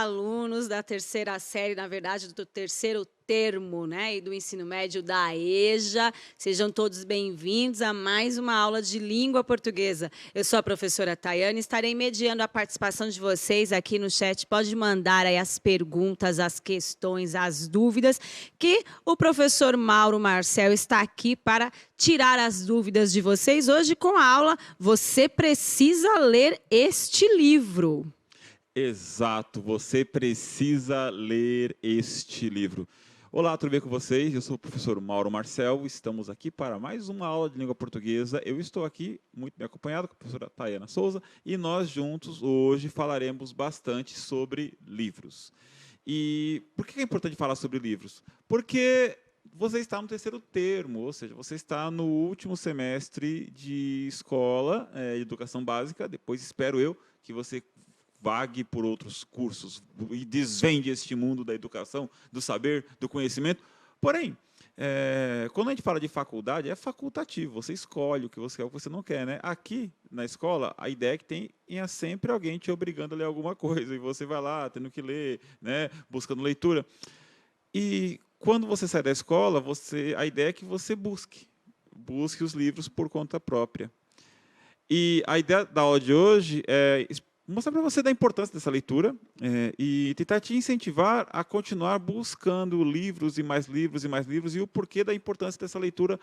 alunos da terceira série, na verdade, do terceiro termo, né, e do ensino médio da EJA. Sejam todos bem-vindos a mais uma aula de língua portuguesa. Eu sou a professora Tayane e estarei mediando a participação de vocês aqui no chat. Pode mandar aí as perguntas, as questões, as dúvidas, que o professor Mauro Marcel está aqui para tirar as dúvidas de vocês. Hoje com a aula Você Precisa Ler Este Livro. Exato, você precisa ler este livro. Olá, tudo bem com vocês? Eu sou o professor Mauro Marcel, estamos aqui para mais uma aula de língua portuguesa. Eu estou aqui muito bem acompanhado com a professora Tayana Souza e nós juntos hoje falaremos bastante sobre livros. E por que é importante falar sobre livros? Porque você está no terceiro termo, ou seja, você está no último semestre de escola, educação básica, depois espero eu que você vague por outros cursos e desvende este mundo da educação, do saber, do conhecimento. Porém, quando a gente fala de faculdade, é facultativo, você escolhe o que você quer ou o que você não quer. Né? Aqui, na escola, a ideia é que tenha sempre alguém te obrigando a ler alguma coisa, e você vai lá, tendo que ler, né, buscando leitura. E quando você sai da escola, a ideia é que você busque os livros por conta própria. E a ideia da aula de hoje é mostrar para você da importância dessa leitura e tentar te incentivar a continuar buscando livros e mais livros e mais livros e o porquê da importância dessa leitura,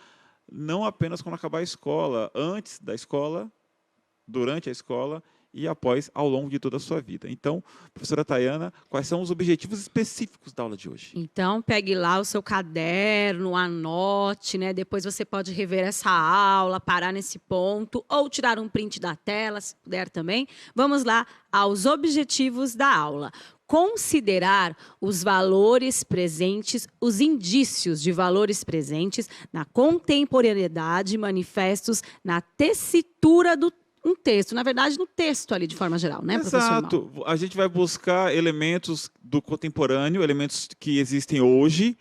não apenas quando acabar a escola, antes da escola, durante a escola e após, ao longo de toda a sua vida. Então, professora Tayana, quais são os objetivos específicos da aula de hoje? Então, pegue lá o seu caderno, anote, né? Depois você pode rever essa aula, parar nesse ponto, ou tirar um print da tela, se puder também. Vamos lá aos objetivos da aula. Considerar os valores presentes, os indícios de valores presentes na contemporaneidade manifestos na tessitura do um texto, na verdade, no texto ali, de forma geral, né, professor Mauro? Exato. A gente vai buscar elementos do contemporâneo, elementos que existem hoje,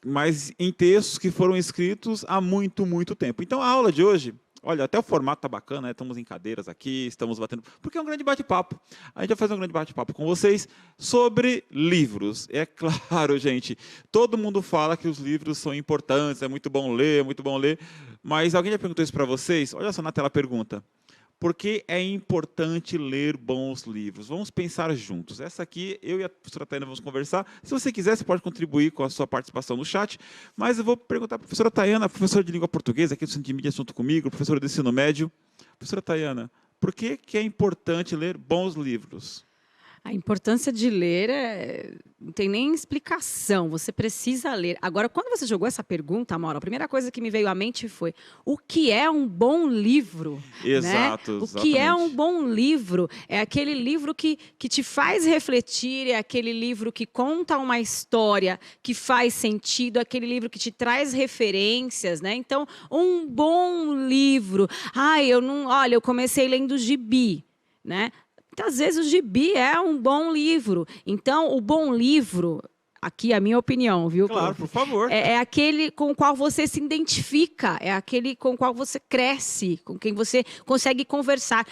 mas em textos que foram escritos há muito, muito tempo. Então, a aula de hoje, olha, até o formato está bacana, né? Estamos em cadeiras aqui, estamos batendo... Porque é um grande bate-papo. A gente vai fazer um grande bate-papo com vocês sobre livros. É claro, gente, todo mundo fala que os livros são importantes, é muito bom ler, mas alguém já perguntou isso para vocês? Olha só na tela a pergunta. Por que é importante ler bons livros? Vamos pensar juntos. Essa aqui, eu e a professora Tayana vamos conversar. Se você quiser, você pode contribuir com a sua participação no chat, mas eu vou perguntar para a professora Tayana, professora de língua portuguesa, aqui do Centro de Mídia Junto comigo, professora de ensino médio. Professora Tayana, por que é importante ler bons livros? A importância de ler não tem nem explicação, você precisa ler. Agora, quando você jogou essa pergunta, Mauro, a primeira coisa que me veio à mente foi: o que é um bom livro? Exato, né? O exatamente. que é um bom livro? É aquele livro que te faz refletir, é aquele livro que conta uma história que faz sentido, é aquele livro que te traz referências, né? Então, um bom livro. Olha, eu comecei lendo Gibi, né? Muitas vezes o Gibi é um bom livro. Então, o bom livro, aqui é a minha opinião, viu? Claro, por favor. É aquele com o qual você se identifica, é aquele com o qual você cresce, com quem você consegue conversar.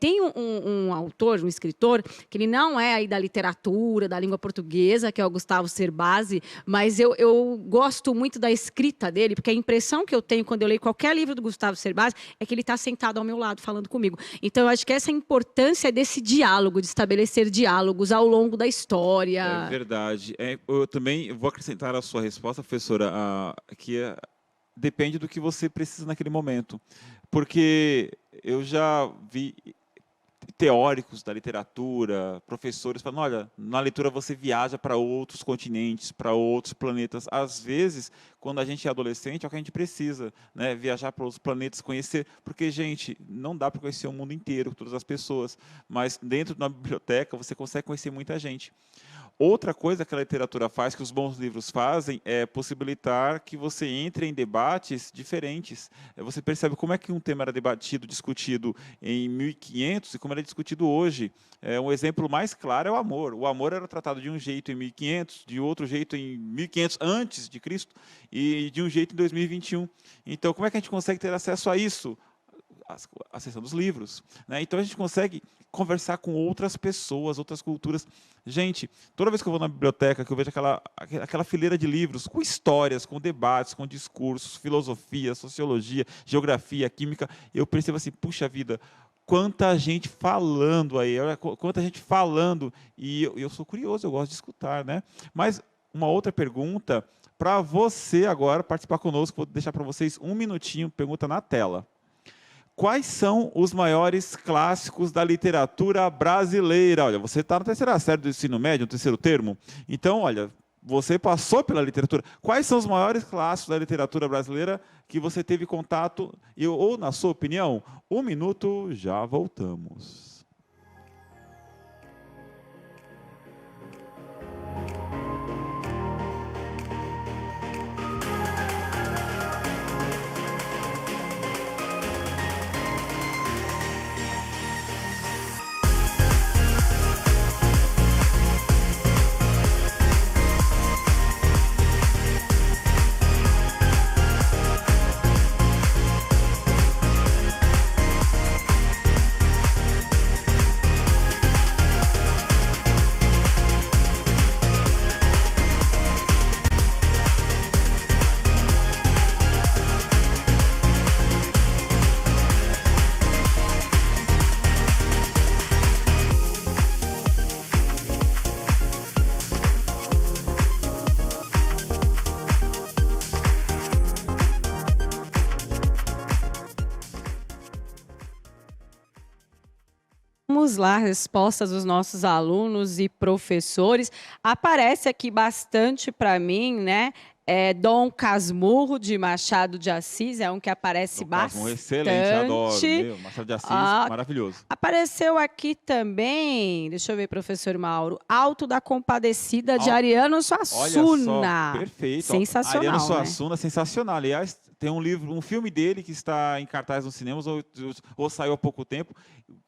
Tem um autor, um escritor, que ele não é aí da literatura, da língua portuguesa, que é o Gustavo Cerbasi, mas eu gosto muito da escrita dele, porque a impressão que eu tenho quando eu leio qualquer livro do Gustavo Cerbasi é que ele está sentado ao meu lado, falando comigo. Então, eu acho que essa importância desse diálogo, de estabelecer diálogos ao longo da história. É verdade. Eu também vou acrescentar a sua resposta, professora, que depende do que você precisa naquele momento. Porque eu já vi teóricos da literatura, professores falando: olha, na leitura você viaja para outros continentes, para outros planetas. Às vezes, quando a gente é adolescente, é o que a gente precisa, né? Viajar para outros planetas, conhecer. Porque, gente, não dá para conhecer o mundo inteiro, todas as pessoas, mas dentro de uma biblioteca você consegue conhecer muita gente. Outra coisa que a literatura faz, que os bons livros fazem, é possibilitar que você entre em debates diferentes. Você percebe como é que um tema era debatido, discutido em 1500 e como ele é discutido hoje. Um exemplo mais claro é o amor. O amor era tratado de um jeito em 1500, de outro jeito em 1500 antes de Cristo e de um jeito em 2021. Então, como é que a gente consegue ter acesso a isso? a seção dos livros, né? Então a gente consegue conversar com outras pessoas, outras culturas. Gente, toda vez que eu vou na biblioteca, que eu vejo aquela fileira de livros com histórias, com debates, com discursos, filosofia, sociologia, geografia, química, eu percebo assim, puxa vida, quanta gente falando aí, olha, quanta gente falando, e eu sou curioso, eu gosto de escutar, né? Mas uma outra pergunta, para você agora participar conosco, vou deixar para vocês um minutinho, pergunta na tela. Quais são os maiores clássicos da literatura brasileira? Olha, você está na terceira série do ensino médio, no terceiro termo, então, olha, você passou pela literatura. Quais são os maiores clássicos da literatura brasileira que você teve contato, ou, na sua opinião? Um minuto, já voltamos. Vamos lá, respostas dos nossos alunos e professores. Aparece aqui bastante para mim, né? Dom Casmurro, de Machado de Assis, é um que aparece Dom bastante. Casmurro, excelente, adoro. Meu, Machado de Assis, maravilhoso. Apareceu aqui também, deixa eu ver, professor Mauro, Alto da Compadecida, de Ariano Suassuna. Olha só, perfeito. Sensacional, Ariano né? Suassuna, sensacional. Aliás, tem um filme dele que está em cartaz nos cinemas, ou saiu há pouco tempo.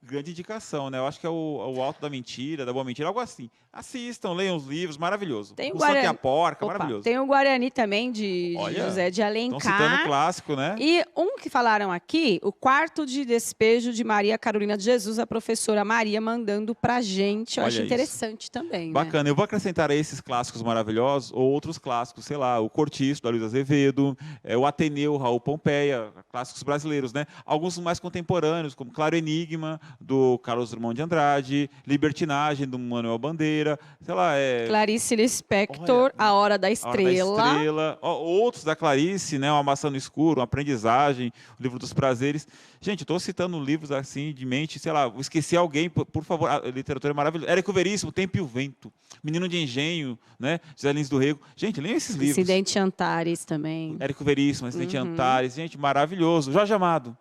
Grande indicação, né? Eu acho que é o Alto da Mentira, da Boa Mentira, algo assim. Assistam, leiam os livros, maravilhoso. Tem o Santo e a Porca, Opa, maravilhoso. Tem o Guarani também, de José de Estão citando Alencar. clássico, né? E um que falaram aqui, o Quarto de Despejo de Maria Carolina de Jesus, a professora Maria mandando pra gente. Eu acho interessante também. Bacana. Né? Eu vou acrescentar a esses clássicos maravilhosos, ou outros clássicos, sei lá, o Cortiço, da Luiz Azevedo, o Ateneu, Raul Pompeia, clássicos brasileiros, né? Alguns mais contemporâneos, como Claro Enigma, do Carlos Drummond de Andrade, Libertinagem, do Manuel Bandeira, sei lá, Clarice Lispector, A Hora da Estrela. Outros da Clarice, né? Uma Maçã no Escuro, Uma Aprendizagem, O Livro dos Prazeres. Gente, estou citando livros assim de mente, sei lá, esqueci alguém, por favor, a literatura é maravilhosa. Érico Veríssimo, O Tempo e o Vento, Menino de Engenho, né? José Lins do Rego. Gente, leiam esses livros. Acidente Antares também. Érico Veríssimo, Acidente Antares. Gente, maravilhoso. Jorge Amado,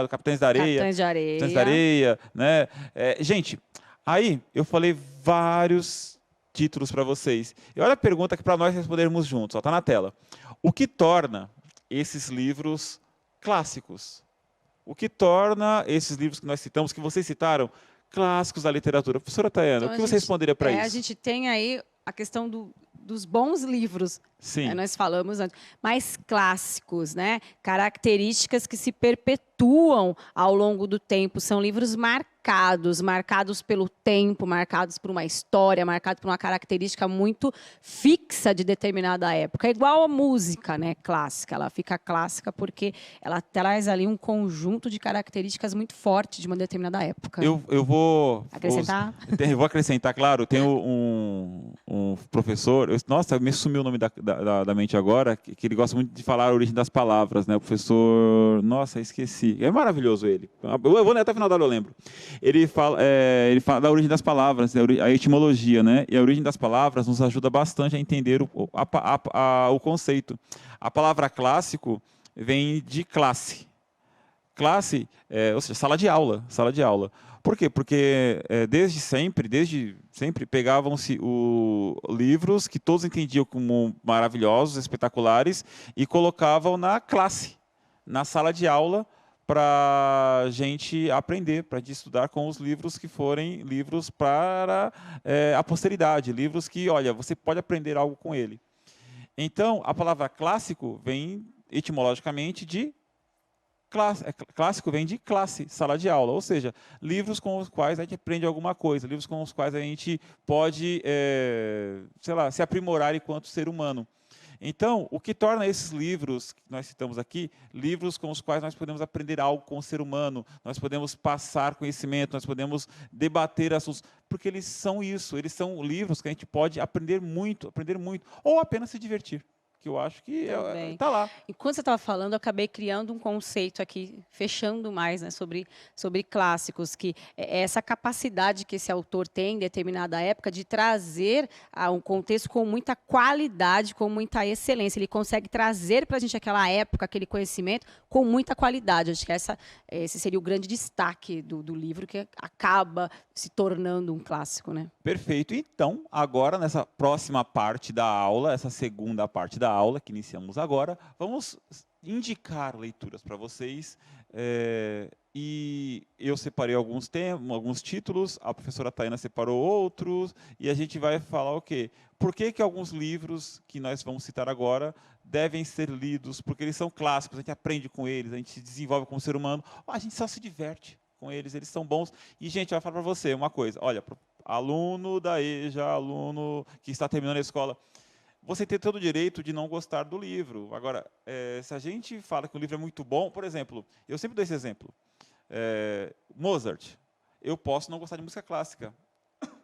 Capitães da Areia. Capitães da Areia, né? Gente, aí eu falei vários títulos para vocês. E olha a pergunta que para nós respondermos juntos, está na tela. O que torna esses livros clássicos? O que torna esses livros que nós citamos, que vocês citaram, clássicos da literatura? Professora Tayana, Então, o que você responderia para isso? A gente tem aí a questão dos bons livros, Sim. Nós falamos antes, mais clássicos, né? Características que se perpetuam ao longo do tempo. São livros marcados pelo tempo, marcados por uma história, marcados por uma característica muito fixa de determinada época. É igual a música, né? Clássica. Ela fica clássica porque ela traz ali um conjunto de características muito forte de uma determinada época. Eu vou acrescentar? Eu vou acrescentar, claro. Tem um professor, nossa, me sumiu o nome da mente agora, que ele gosta muito de falar a origem das palavras, né? O professor, nossa, esqueci. É maravilhoso ele. Eu vou até o final da aula, eu lembro. Ele fala da origem das palavras, a etimologia, né? E a origem das palavras nos ajuda bastante a entender o conceito. A palavra clássico vem de classe. Classe, ou seja, sala de aula. Por quê? Porque desde sempre pegavam-se livros que todos entendiam como maravilhosos, espetaculares, e colocavam na classe, na sala de aula, para a gente aprender, para a gente estudar com os livros que forem livros para a posteridade, livros que, olha, você pode aprender algo com ele. Então, a palavra clássico vem etimologicamente de Clássico vem de classe, sala de aula, ou seja, livros com os quais a gente aprende alguma coisa, livros com os quais a gente pode, sei lá, se aprimorar enquanto ser humano. Então, o que torna esses livros que nós citamos aqui, livros com os quais nós podemos aprender algo com o ser humano, nós podemos passar conhecimento, nós podemos debater assuntos, porque eles são isso, eles são livros que a gente pode aprender muito, ou apenas se divertir, que eu acho que está lá. Enquanto você estava falando, eu acabei criando um conceito aqui, fechando mais, né, sobre clássicos, que é essa capacidade que esse autor tem em determinada época de trazer a um contexto com muita qualidade, com muita excelência. Ele consegue trazer para a gente aquela época, aquele conhecimento, com muita qualidade. Acho que esse seria o grande destaque do livro, que acaba se tornando um clássico, né? Perfeito. Então, agora, nessa próxima parte da aula, essa segunda parte da aula, que iniciamos agora, vamos indicar leituras para vocês. E eu separei alguns títulos, a professora Taina separou outros, e a gente vai falar o quê? Por que alguns livros que nós vamos citar agora devem ser lidos? Porque eles são clássicos, a gente aprende com eles, a gente se desenvolve como ser humano, a gente só se diverte com eles são bons. E, gente, vai falar para você uma coisa, olha, aluno da EJA, aluno que está terminando a escola, você tem todo o direito de não gostar do livro. Agora, se a gente fala que o livro é muito bom, por exemplo, eu sempre dou esse exemplo, Mozart, eu posso não gostar de música clássica,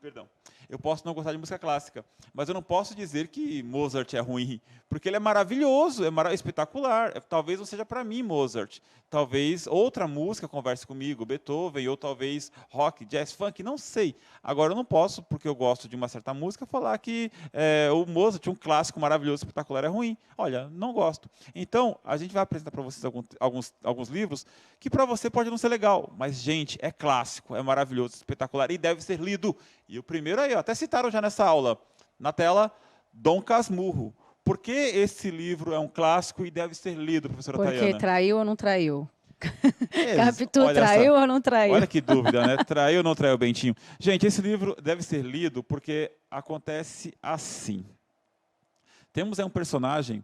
perdão, eu posso não gostar de música clássica, mas eu não posso dizer que Mozart é ruim, porque ele é maravilhoso, é espetacular. Talvez não seja para mim Mozart, talvez outra música converse comigo, Beethoven, ou talvez rock, jazz, funk, não sei. Agora eu não posso, porque eu gosto de uma certa música, falar que o Mozart, um clássico maravilhoso, espetacular, é ruim. Olha, não gosto. Então, a gente vai apresentar para vocês alguns livros que para você pode não ser legal, mas, gente, é clássico, é maravilhoso, espetacular e deve ser lido. E o primeiro aí, até citaram já nessa aula, na tela, Dom Casmurro. Por que esse livro é um clássico e deve ser lido, professora Tayana? Porque traiu ou não traiu? Capitu traiu ou não traiu? Olha que dúvida, né? Traiu ou não traiu, Bentinho? Gente, esse livro deve ser lido porque acontece assim. Temos um personagem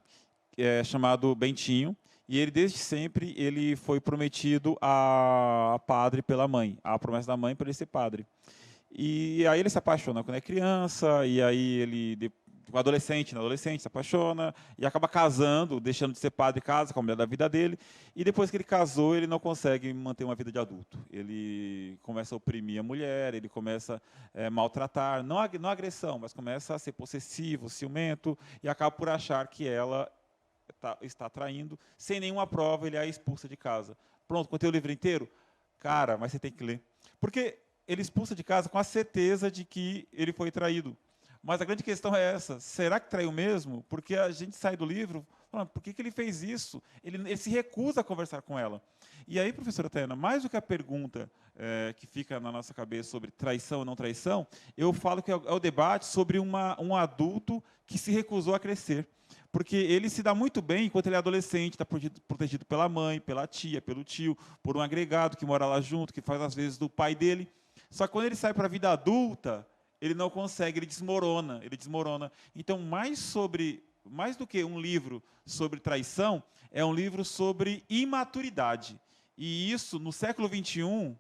chamado Bentinho, e ele, desde sempre, ele foi prometido a padre pela mãe, a promessa da mãe para ele ser padre. E aí ele se apaixona quando é criança, e aí ele, adolescente se apaixona, e acaba casando, deixando de ser padre, casa com a mulher da vida dele, e depois que ele casou, ele não consegue manter uma vida de adulto. Ele começa a oprimir a mulher, ele começa a maltratar, não agressão, mas começa a ser possessivo, ciumento, e acaba por achar que ela está traindo, sem nenhuma prova, ele é expulsa de casa. Pronto, contei o livro inteiro? Cara, mas você tem que ler. Porque ele expulsa de casa com a certeza de que ele foi traído. Mas a grande questão é essa, será que traiu mesmo? Porque a gente sai do livro falando, por que ele fez isso? Ele se recusa a conversar com ela. E aí, professora Tayana, mais do que a pergunta que fica na nossa cabeça sobre traição ou não traição, eu falo que é o debate sobre um adulto que se recusou a crescer. Porque ele se dá muito bem enquanto ele é adolescente, está protegido pela mãe, pela tia, pelo tio, por um agregado que mora lá junto, que faz às vezes do pai dele. Só que quando ele sai para a vida adulta, ele não consegue, ele desmorona. Então, mais do que um livro sobre traição, é um livro sobre imaturidade. E isso, no século XXI,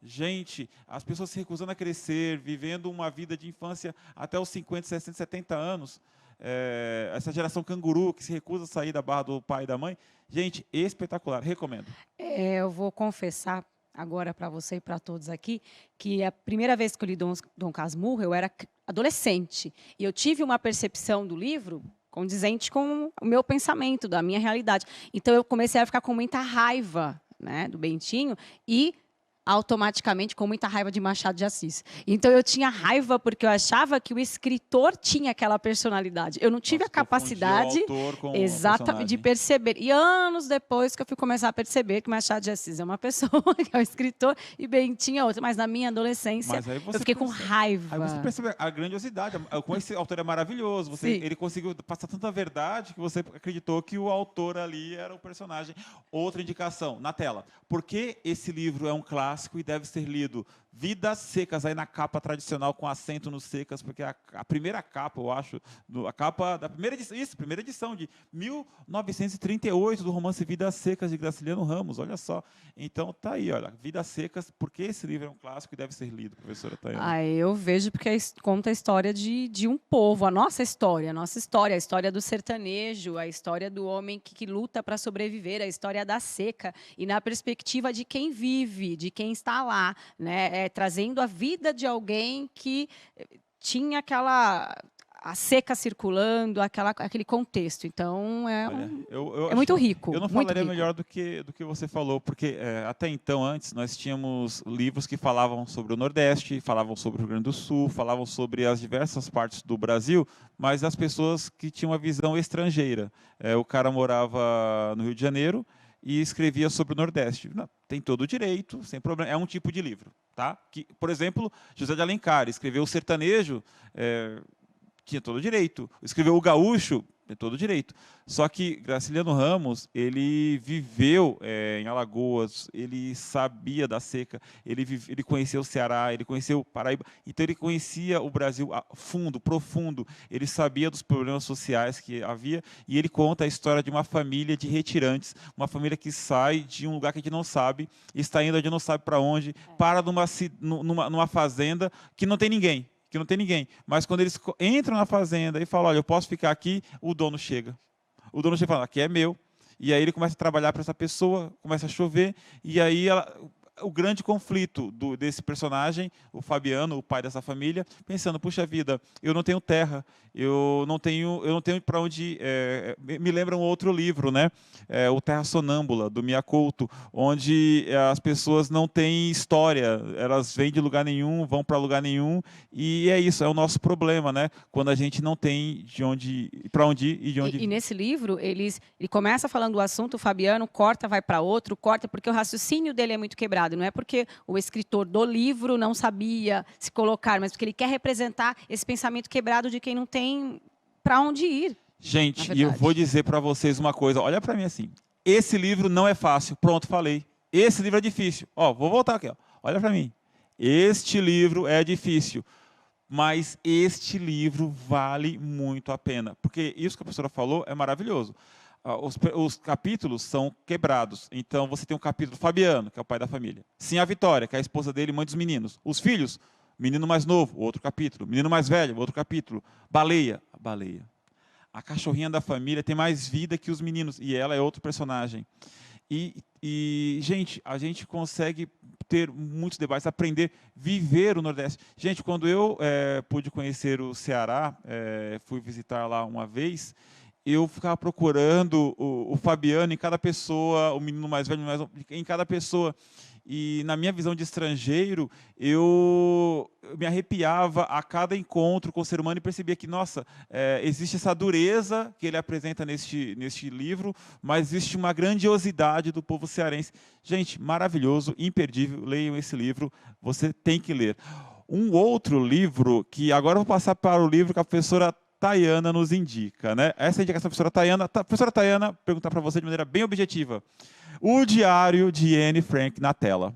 gente, as pessoas se recusando a crescer, vivendo uma vida de infância até os 50, 60, 70 anos, essa geração canguru que se recusa a sair da barra do pai e da mãe, gente, espetacular, recomendo. Eu vou confessar agora para você e para todos aqui, que a primeira vez que eu li Dom Casmurro, eu era adolescente, e eu tive uma percepção do livro condizente com o meu pensamento, da minha realidade. Então, eu comecei a ficar com muita raiva, né, do Bentinho, e automaticamente com muita raiva de Machado de Assis. Então, eu tinha raiva porque eu achava que o escritor tinha aquela personalidade. Eu não tive a capacidade de perceber. E anos depois que eu fui começar a perceber que Machado de Assis é uma pessoa, que é um escritor, e Bentinho é outra. Mas na minha adolescência, eu fiquei com raiva. Aí você percebe a grandiosidade. Como esse autor é maravilhoso. Ele conseguiu passar tanta verdade que você acreditou que o autor ali era o personagem. Outra indicação, na tela. Por que esse livro é um clássico e deve ser lido? Vidas Secas, aí na capa tradicional com acento no secas, porque a primeira capa, eu acho, a capa da primeira edição de 1938 do romance Vidas Secas de Graciliano Ramos, olha só. Então tá aí, olha, Vidas Secas, porque esse livro é um clássico e deve ser lido, professora Tayana. Eu vejo porque conta a história de um povo, a nossa história, a história do sertanejo, a história do homem que luta para sobreviver, a história da seca, e na perspectiva de quem vive, de quem está lá, né? Trazendo a vida de alguém que tinha a seca circulando, aquele contexto. Então, Olha, é muito rico. Eu não muito falaria rico. melhor do que você falou, porque até então, antes, nós tínhamos livros que falavam sobre o Nordeste, falavam sobre o Rio Grande do Sul, falavam sobre as diversas partes do Brasil, mas as pessoas que tinham uma visão estrangeira. O cara morava no Rio de Janeiro e escrevia sobre o Nordeste. Não, tem todo o direito, sem problema. É um tipo de livro, tá? Que, por exemplo, José de Alencar escreveu o sertanejo, tinha todo o direito. Escreveu o gaúcho, tem todo o direito. Só que Graciliano Ramos, ele viveu em Alagoas, ele sabia da seca, ele conheceu o Ceará, ele conheceu o Paraíba, então ele conhecia o Brasil a fundo, profundo, ele sabia dos problemas sociais que havia, e ele conta a história de uma família de retirantes, uma família que sai de um lugar que a gente não sabe, está indo a gente não sabe para onde, para numa fazenda que não tem ninguém. Mas quando eles entram na fazenda e falam, olha, eu posso ficar aqui, o dono chega. O dono chega e fala, aqui é meu. E aí ele começa a trabalhar para essa pessoa, começa a chover, e aí o grande conflito desse personagem, o Fabiano, o pai dessa família, pensando, puxa vida, eu não tenho terra, eu não tenho para onde ir. Me lembra um outro livro, né? O Terra Sonâmbula, do Mia Couto, onde as pessoas não têm história, elas vêm de lugar nenhum, vão para lugar nenhum, e é isso, é o nosso problema, né? Quando a gente não tem para onde ir e de onde vir. E nesse livro, ele começa falando do assunto, o Fabiano corta, vai para outro, corta, porque o raciocínio dele é muito quebrado. Não é porque o escritor do livro não sabia se colocar, mas porque ele quer representar esse pensamento quebrado de quem não tem para onde ir. Gente, e eu vou dizer para vocês uma coisa, olha para mim assim, esse livro não é fácil, pronto, falei. Esse livro é difícil. Vou voltar aqui, olha para mim. Este livro é difícil, mas este livro vale muito a pena, porque isso que a professora falou é maravilhoso. Os capítulos são quebrados. Então, você tem um capítulo Fabiano, que é o pai da família. Sim, a Vitória, que é a esposa dele, mãe dos meninos. Os filhos, menino mais novo, outro capítulo. Menino mais velho, outro capítulo. Baleia, a baleia. A cachorrinha da família tem mais vida que os meninos, e ela é outro personagem. Gente, a gente consegue ter muitos debates, aprender, viver o Nordeste. Gente, quando eu pude conhecer o Ceará, fui visitar lá uma vez, eu ficava procurando o Fabiano em cada pessoa, o menino mais velho em cada pessoa. E na minha visão de estrangeiro, eu me arrepiava a cada encontro com o ser humano e percebia que, nossa, existe essa dureza que ele apresenta neste livro, mas existe uma grandiosidade do povo cearense. Gente, maravilhoso, imperdível, leiam esse livro, você tem que ler. Um outro livro, que agora eu vou passar para o livro que a professora Tayana nos indica, né? Essa é a indicação da professora Tayana. Professora Tayana, perguntar para você de maneira bem objetiva. O Diário de Anne Frank na tela.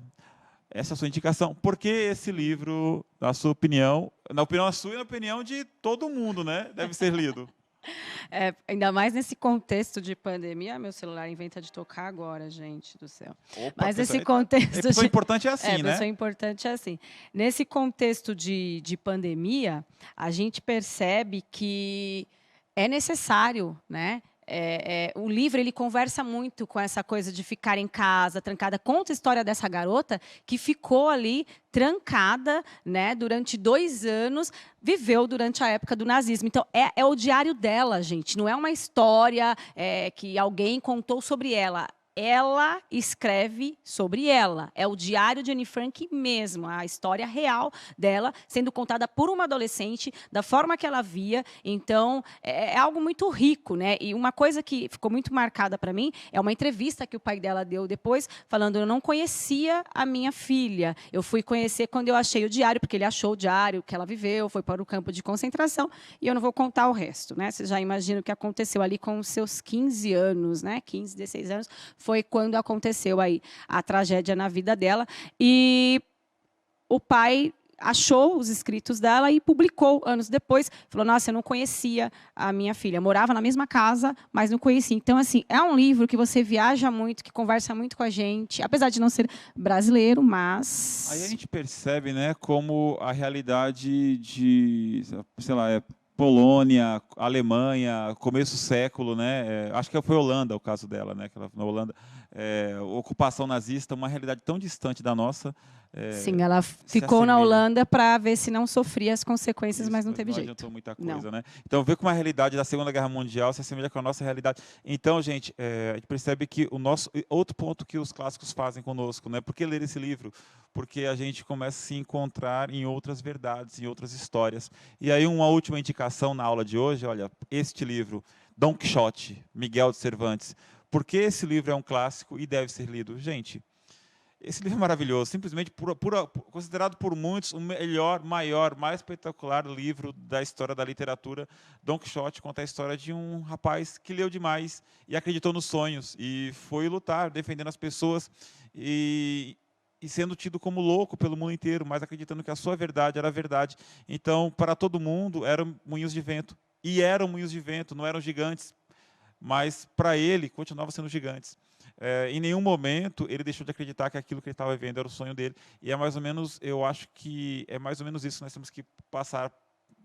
Essa é a sua indicação. Por que esse livro, na sua opinião, na opinião sua e na opinião de todo mundo, né? Deve ser lido. Ainda mais nesse contexto de pandemia. Meu celular inventa de tocar agora, gente do céu. Opa, mas nesse contexto... Pessoa importante é assim, né? Pessoa importante é assim. Nesse contexto de pandemia, a gente percebe que é necessário, né? O livro ele conversa muito com essa coisa de ficar em casa, trancada. Conta a história dessa garota que ficou ali trancada, né, durante 2 anos, viveu durante a época do nazismo. Então, é o diário dela, gente. Não é uma história que alguém contou sobre ela. Ela escreve sobre ela. É o diário de Anne Frank mesmo, a história real dela, sendo contada por uma adolescente, da forma que ela via. Então, é algo muito rico, né? E uma coisa que ficou muito marcada para mim é uma entrevista que o pai dela deu depois, falando: eu não conhecia a minha filha. Eu fui conhecer quando eu achei o diário, porque ele achou o diário que ela viveu, foi para o campo de concentração, e eu não vou contar o resto, né? Você já imagina o que aconteceu ali com os seus 15 anos, né? 15, 16 anos. Foi quando aconteceu aí a tragédia na vida dela. E o pai achou os escritos dela e publicou anos depois. Falou, nossa, eu não conhecia a minha filha. Morava na mesma casa, mas não conhecia. Então, assim, é um livro que você viaja muito, que conversa muito com a gente, apesar de não ser brasileiro, mas... Aí a gente percebe, né, como a realidade de, sei lá, Polônia, Alemanha, começo do século, né? Acho que foi Holanda o caso dela, né? Que ela, na Holanda, ocupação nazista, uma realidade tão distante da nossa. Sim, ela ficou na Holanda para ver se não sofria as consequências, isso, mas não teve jeito. Não adiantou muita coisa, né? Então, ver como a realidade da Segunda Guerra Mundial se assemelha com a nossa realidade. Então, gente, a gente percebe que o nosso outro ponto que os clássicos fazem conosco, né? Por que ler esse livro? Porque a gente começa a se encontrar em outras verdades, em outras histórias. E aí, uma última indicação na aula de hoje, olha, este livro, Dom Quixote, Miguel de Cervantes. Por que esse livro é um clássico e deve ser lido? Gente, esse livro é maravilhoso, simplesmente considerado por muitos o melhor, maior, mais espetacular livro da história da literatura. Dom Quixote conta a história de um rapaz que leu demais e acreditou nos sonhos e foi lutar, defendendo as pessoas e sendo tido como louco pelo mundo inteiro, mas acreditando que a sua verdade era a verdade. Então, para todo mundo, eram moinhos de vento. E eram moinhos de vento, não eram gigantes, mas para ele continuavam sendo gigantes. Em nenhum momento ele deixou de acreditar que aquilo que ele estava vivendo era o sonho dele. E é mais ou menos, eu acho que é mais ou menos isso que nós temos que passar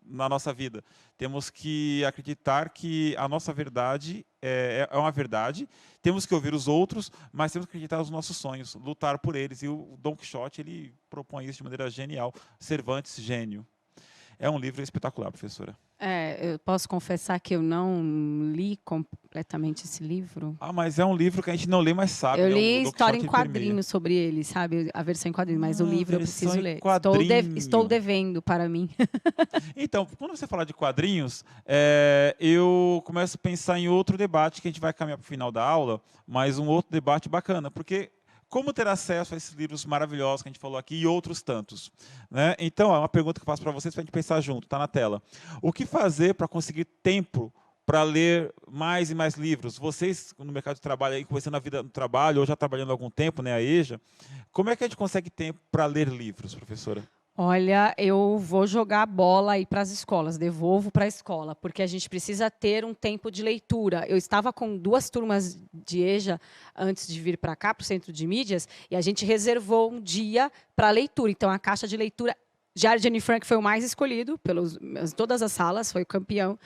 na nossa vida. Temos que acreditar que a nossa verdade é uma verdade, temos que ouvir os outros, mas temos que acreditar nos nossos sonhos, lutar por eles. E o Dom Quixote, ele propõe isso de maneira genial. Cervantes, gênio. É um livro espetacular, professora. Eu posso confessar que eu não li completamente esse livro. Mas é um livro que a gente não lê, mas sabe. Eu li história em quadrinhos sobre ele, sabe? A versão em quadrinhos, mas o livro eu preciso ler. Estou devendo para mim. Então, quando você fala de quadrinhos, eu começo a pensar em outro debate, que a gente vai caminhar para o final da aula, mas um outro debate bacana, porque como ter acesso a esses livros maravilhosos que a gente falou aqui e outros tantos? Né? Então, é uma pergunta que eu faço para vocês para a gente pensar junto, está na tela. O que fazer para conseguir tempo para ler mais e mais livros? Vocês, no mercado de trabalho, aí, começando a vida no trabalho, ou já trabalhando há algum tempo, né, a EJA, como é que a gente consegue tempo para ler livros, professora? Olha, eu vou jogar a bola aí para as escolas, devolvo para a escola, porque a gente precisa ter um tempo de leitura. Eu estava com 2 turmas de EJA antes de vir para cá, para o Centro de Mídias, e a gente reservou um dia para leitura. Então, a caixa de leitura, Diário de Anne Frank foi o mais escolhido, todas as salas, foi o campeão,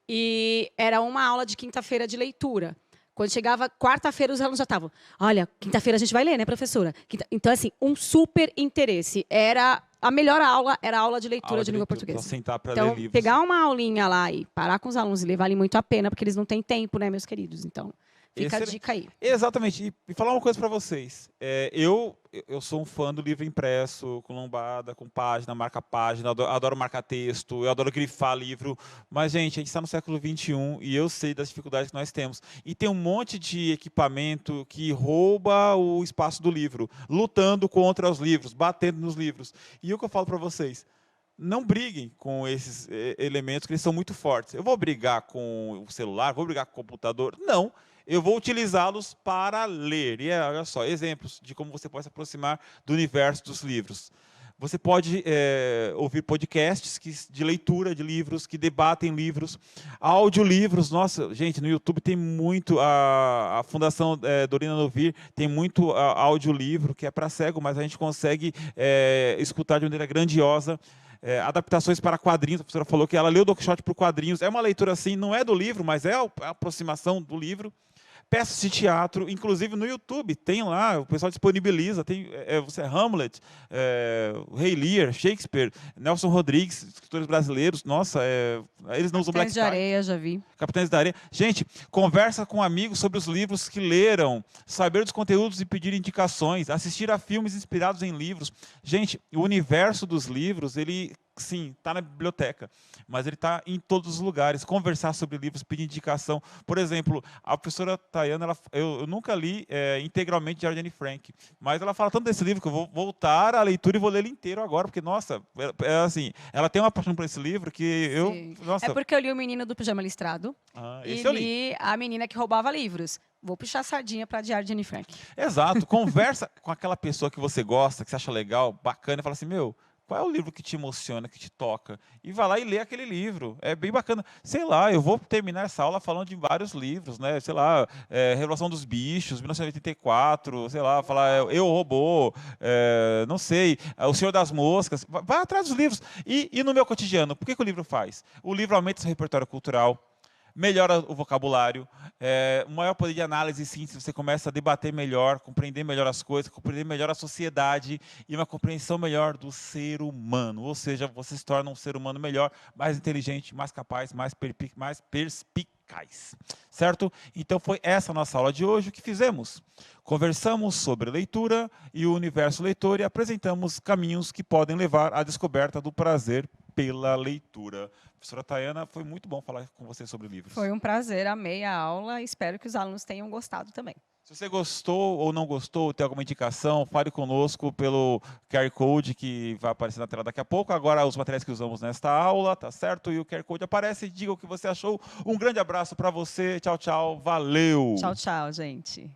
e era uma aula de quinta-feira de leitura. Quando chegava quarta-feira, os alunos já estavam, olha, quinta-feira a gente vai ler, né, professora? Então, assim, um super interesse. A melhor aula era a aula de leitura de língua portuguesa. Sentar para então, ler livros. Pegar uma aulinha lá e parar com os alunos e ler vale muito a pena, porque eles não têm tempo, né, meus queridos? Então, fica a dica aí. Exatamente. E falar uma coisa para vocês. Eu sou um fã do livro impresso, com lombada, com página, marca página, adoro marcar texto, eu adoro grifar livro. Mas, gente, a gente está no século XXI e eu sei das dificuldades que nós temos. E tem um monte de equipamento que rouba o espaço do livro, lutando contra os livros, batendo nos livros. E o que eu falo para vocês? Não briguem com esses elementos, que eles são muito fortes. Eu vou brigar com o celular, vou brigar com o computador? Não. Eu vou utilizá-los para ler. E olha só, exemplos de como você pode se aproximar do universo dos livros. Você pode ouvir podcasts de leitura de livros, que debatem livros, audiolivros. Nossa, gente, no YouTube tem muito, a Fundação Dorina Novir tem muito audiolivro, que é para cego, mas a gente consegue escutar de maneira grandiosa. Adaptações para quadrinhos, a professora falou que ela leu Don Quixote por quadrinhos. É uma leitura assim, não é do livro, mas é a aproximação do livro. Peças de teatro, inclusive no YouTube, tem lá, o pessoal disponibiliza, tem Hamlet, Rei Lear, Shakespeare, Nelson Rodrigues, escritores brasileiros, nossa, eles não usam Black Tie. Capitães de Areia, já vi. Capitães da Areia. Gente, conversa com amigos sobre os livros que leram, saber dos conteúdos e pedir indicações, assistir a filmes inspirados em livros. Gente, o universo dos livros, ele... Sim, está na biblioteca, mas ele está em todos os lugares. Conversar sobre livros, pedir indicação. Por exemplo, a professora Tayana, eu nunca li integralmente Diário de Anne Frank, mas ela fala tanto desse livro que eu vou voltar à leitura e vou ler ele inteiro agora, porque, nossa, assim, ela tem uma paixão por esse livro que eu... Nossa. É porque eu li O Menino do Pijama Listrado e li A Menina que Roubava Livros. vou puxar a sardinha para Diário de Anne Frank. Exato. Conversa com aquela pessoa que você gosta, que você acha legal, bacana, e fala assim, meu, qual é o livro que te emociona, que te toca? E vai lá e lê aquele livro. É bem bacana. Sei lá, eu vou terminar essa aula falando de vários livros, né? Sei lá, Revolução dos Bichos, 1984, sei lá, falar Eu, Robô, não sei, O Senhor das Moscas. Vai atrás dos livros. E no meu cotidiano, por que o livro faz? O livro aumenta seu repertório cultural, melhora o vocabulário, um maior poder de análise e síntese, você começa a debater melhor, compreender melhor as coisas, compreender melhor a sociedade e uma compreensão melhor do ser humano. Ou seja, você se torna um ser humano melhor, mais inteligente, mais capaz, mais perspicaz. Certo? Então foi essa a nossa aula de hoje. O que fizemos? Conversamos sobre leitura e o universo leitor e apresentamos caminhos que podem levar à descoberta do prazer pela leitura. Professora Tayana, foi muito bom falar com você sobre livros. Foi um prazer, amei a aula, espero que os alunos tenham gostado também. Se você gostou ou não gostou, tem alguma indicação, fale conosco pelo QR Code que vai aparecer na tela daqui a pouco. Agora, os materiais que usamos nesta aula, tá certo? E o QR Code aparece. Diga o que você achou. Um grande abraço para você. Tchau, tchau. Valeu! Tchau, tchau, gente.